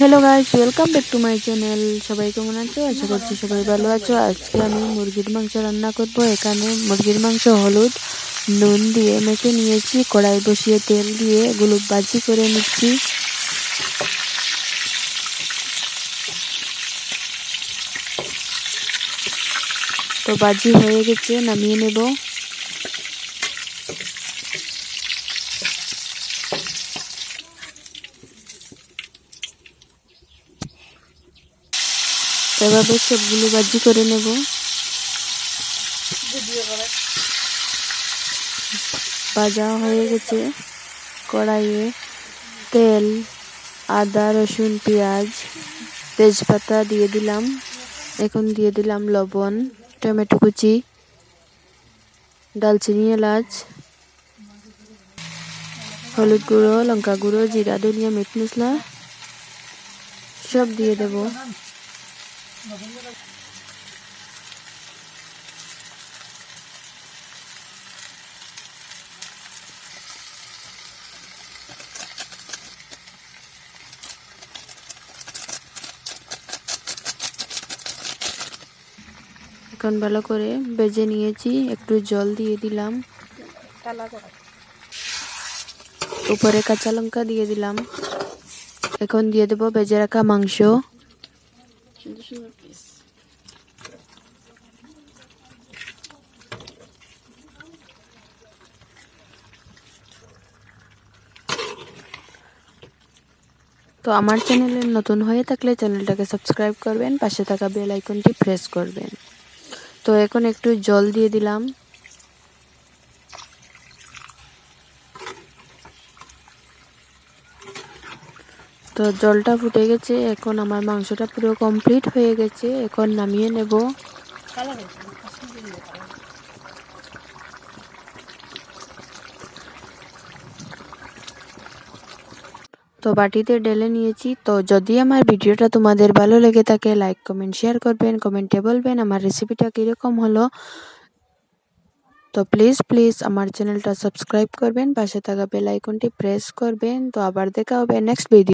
Hello guys, welcome back to my channel. সবাই কেমন আছো? আশা করছি সবাই ভালো আছো। আজকে আমি মুরগির মাংস রান্না করব। এখানে মুরগির মাংস হলুদ নুন দিয়ে মেখে নিয়েছি। কড়াই বসিয়ে তেল দিয়ে এগুলো ভাজি করে নিচ্ছি। তো ভাজি হয়ে গেছে, নামিয়ে নেব। এভাবে সবগুলো ভাজি করে নেব। ভাজা হয়ে গেছে। কড়াইয়ে তেল, আদা রসুন পেঁয়াজ তেজপাতা দিয়ে দিলাম। এখন দিয়ে দিলাম লবণ, টমেটো কুচি, দালচিনি, এলাচ, হলুদ গুঁড়ো, লঙ্কা গুঁড়ো, জিরা, ধনিয়া, মিট মশলা সব দিয়ে দেব। এখন ভালো করে ভেজে নিয়েছি। একটু জল দিয়ে দিলাম। উপরে কাঁচা লঙ্কা দিয়ে দিলাম। এখন দিয়ে দেব ভেজে রাখা মাংস। তো আমার চ্যানেলে নতুন হয়ে থাকলে চ্যানেলটাকে সাবস্ক্রাইব করবেন, পাশে থাকা বেল আইকনটি প্রেস করবেন। তো এখন একটু জল দিয়ে দিলাম। তো জলটা ফুটে গেছে। এখন আমার মাংসটা পুরো কমপ্লিট হয়ে গেছে। এখন নামিয়ে নেব। তো বাটিতে ঢেলে নিয়েছি। তো যদি আমার ভিডিওটা তোমাদের ভালো লেগে থাকে, লাইক কমেন্ট শেয়ার করবেন, কমেন্টে বলবেন আমার রেসিপিটা কীরকম হলো। তো প্লিজ আমার চ্যানেলটা সাবস্ক্রাইব করবেন, পাশে থাকা বেল আইকনটি প্রেস করবেন। তো আবার দেখা হবে নেক্সট ভিডিও।